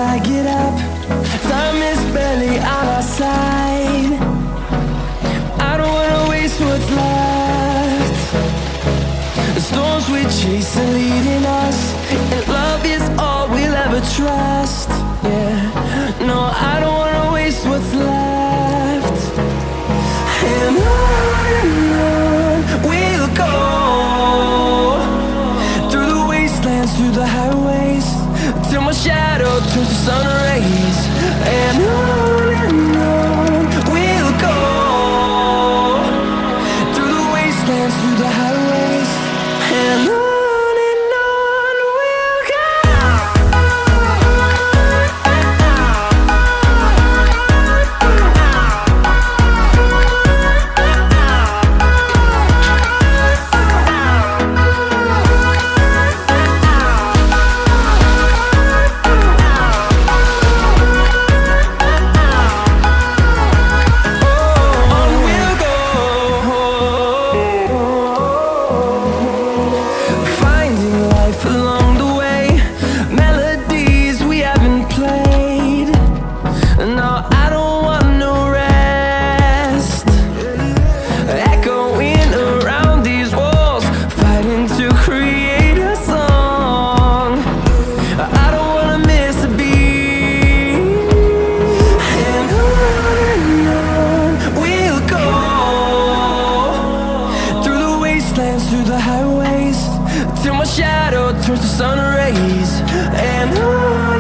I get up. Time is barely on our side. I don't wanna waste what's left. The storms we chase are leading us, and love is all we'll ever trust. Yeah, no, I don't wanna waste what's left. And on we'll go, through the wastelands, through the highways, till my shadow turns to sun rays. And on we'll go, through the wastelands, through the highways, and on we'll go. Through the highways, till my shadow turns to sun rays. And on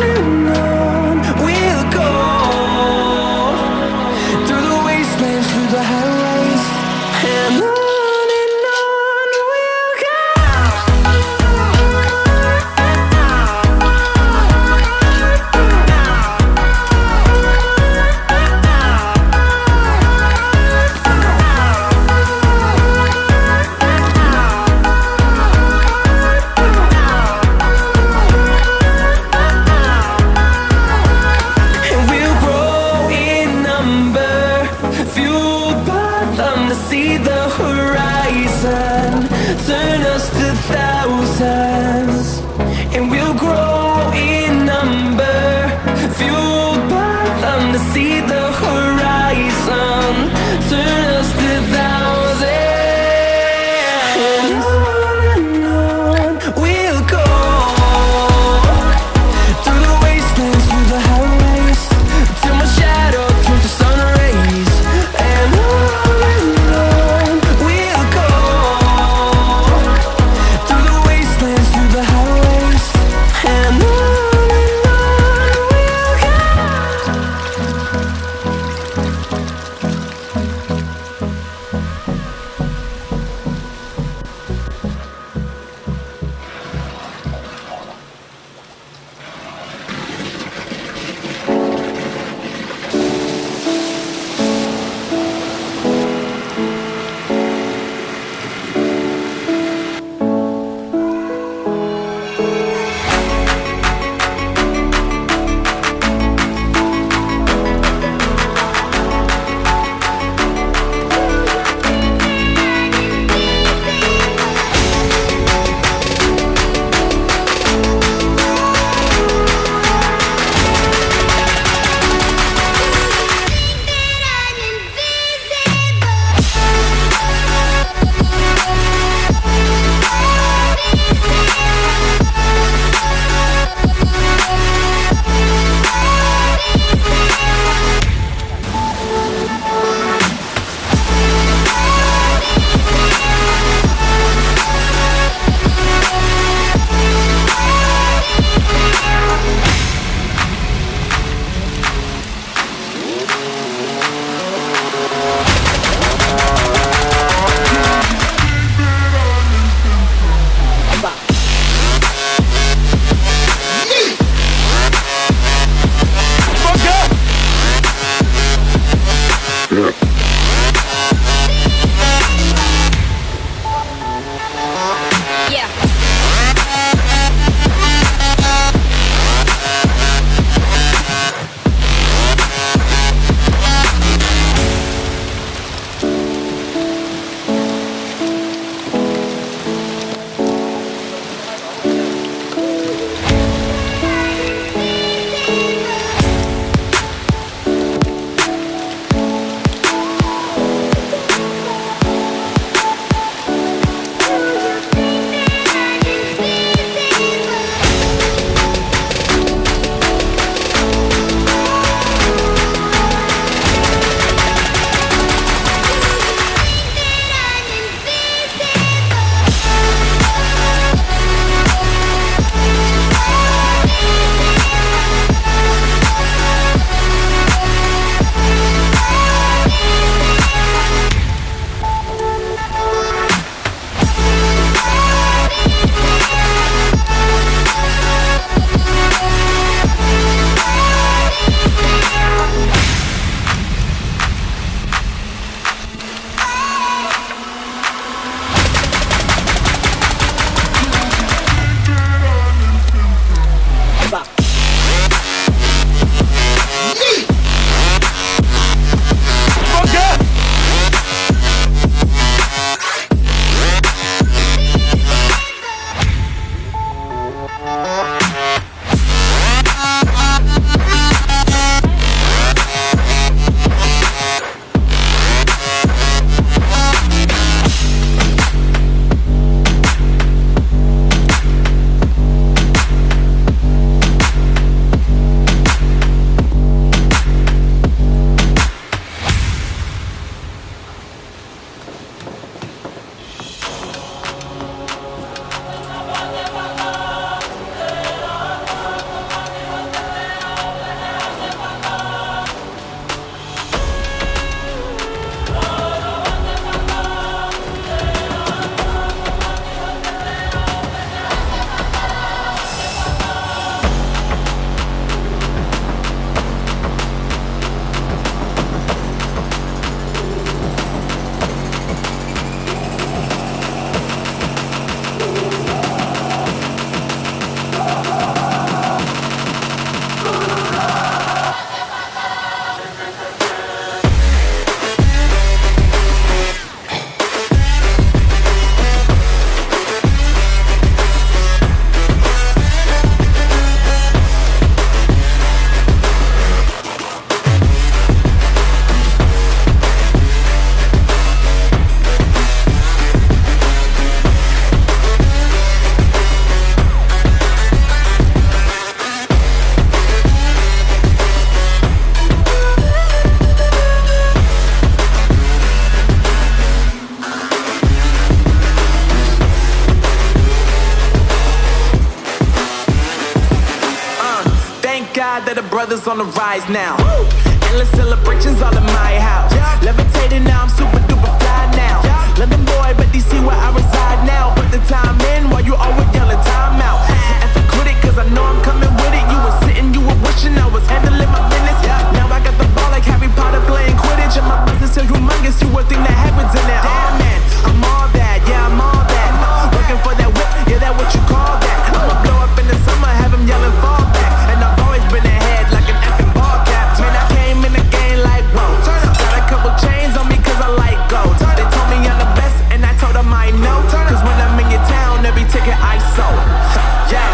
we'll go, through the wastelands, through the highways, and on we'll go. See the horizon, turn us to thousands, and we'll grow in number, fueled by them. To see the horizon, turn us to thousands, and on we'll go, through the wastelands, through the highways, till my shadow turns to sun rays. And brothers on the rise now. Endless celebrations all in my house. Levitating now, I'm super duper fly now. London boy, but DC where I reside now. Put the time in while you always yelling time out. And for critic, cause I know I'm coming with it. You were sitting, you were wishing I was handling my business. Now I got the ball like Harry Potter playing Quidditch. And my business so humongous, you would think that happens in there. Oh man, I'm all that, yeah, I'm all that. Looking for that whip, yeah, that what you call that. I'ma blow up in the summer, have him yelling fall back. And I've always been ahead like an effing ball cap. Man, I came in the game like, whoa. Got a couple chains on me cause I like gold. They told me I'm the best and I told them I know. Cause when I'm in your town, every ticket I sold. Yeah,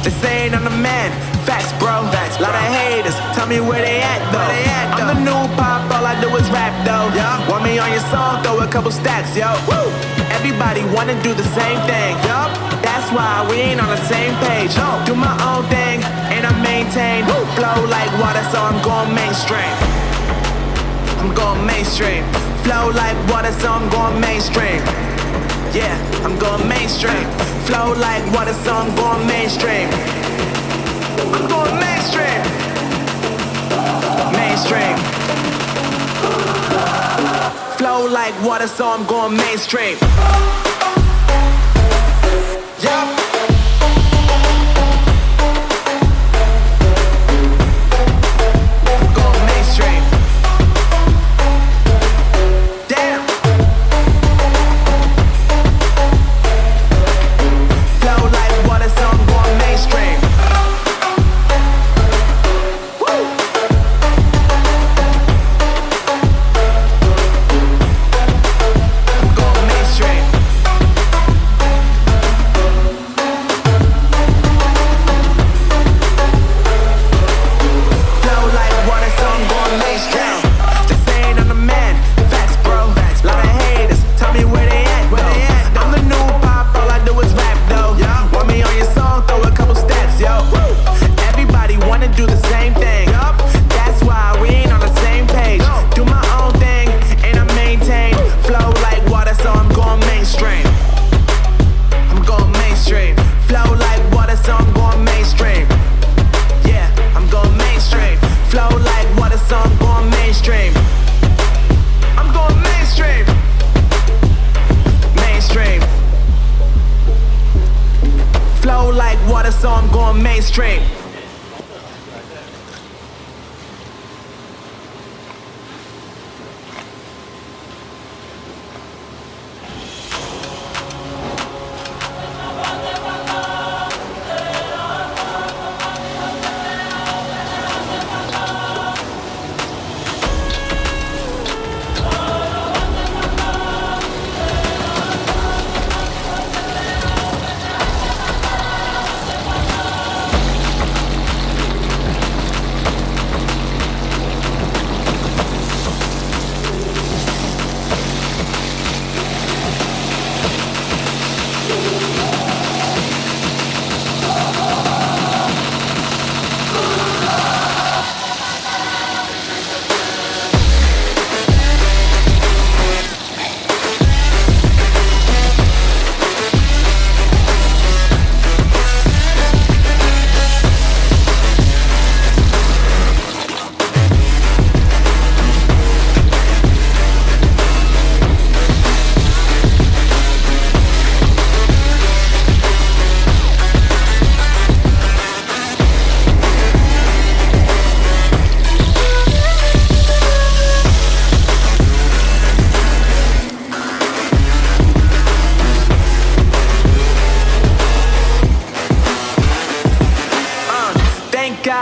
they saying I'm the man. Facts, bro. Lot of haters, tell me where they at though. I'm the new pop, all I do is rap though. Want me on your song, throw a couple stacks, yo. Woo! Everybody wanna do the same thing, yup. That's why we ain't on the same page. Do my own thing, and I maintain. Flow like water, so I'm going mainstream. I'm going mainstream. Flow like water, so I'm going mainstream. Yeah, I'm going mainstream. Flow like water, so I'm going mainstream. I'm going mainstream. Mainstream. Flow like water, so I'm going mainstream. Yeah.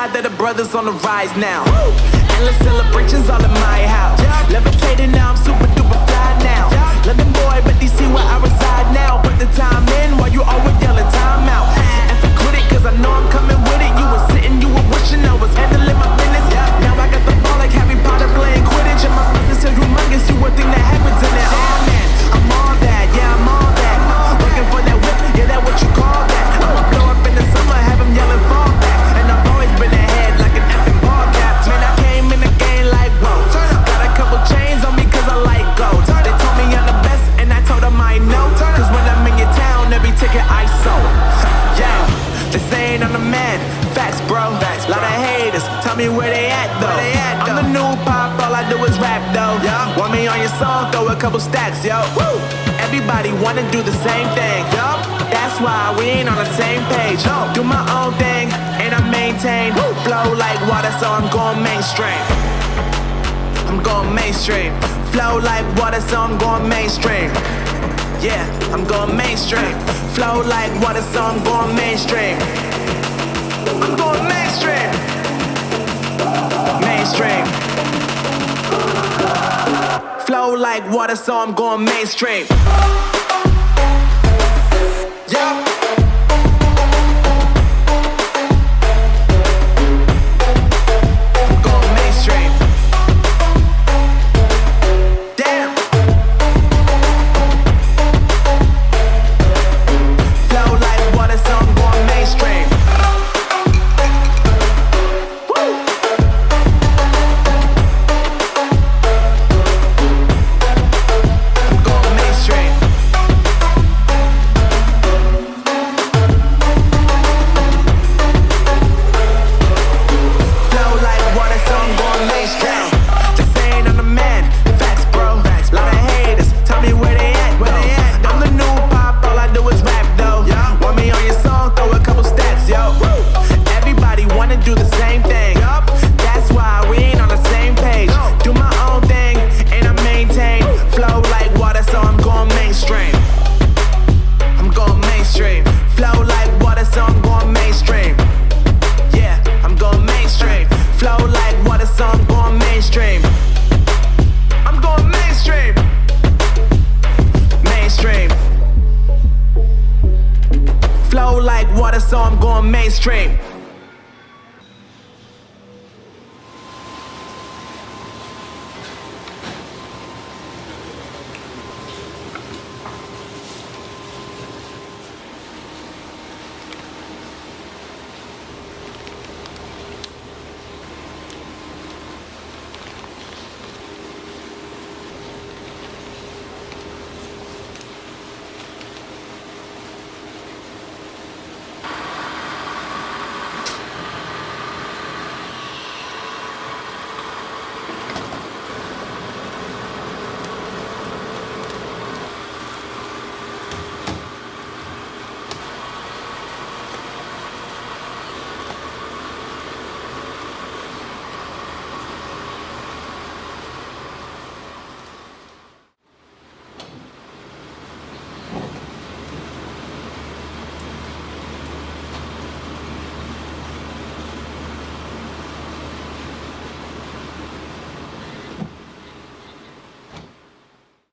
That the brothers on the rise now. Endless celebrations all in my house. Levitating now, I'm super duper fly now. London boy, but DC where I reside now. Put the time in while you always yelling time out. And for critic, cause I know I'm coming with it. You were sitting, you were wishing I was handling my business. Now I got the ball like Harry Potter playing Quidditch. And my business so humongous, you would think that happens in there. Oh man, I'm all that, yeah, I'm all that. Looking for that whip, yeah, that what you call that. I'ma blow up in the summer, have him yelling fall back. And I've always been ahead like an effing ball cap. Man, I came in the game like, whoa. Got a new pop, all I do is rap though. Yeah. Want me on your song, throw a couple stacks, yo. Woo. Everybody wanna do the same thing, yo. That's why we ain't on the same page. No. Do my own thing, and I maintain. Woo. Flow like water, so I'm going mainstream. I'm going mainstream. Flow like water, so I'm going mainstream. Yeah, I'm going mainstream. Flow like water, so I'm going mainstream. I'm going mainstream. Mainstream. Flow like water, so I'm going mainstream. Yeah. Flow like water, so I'm going mainstream.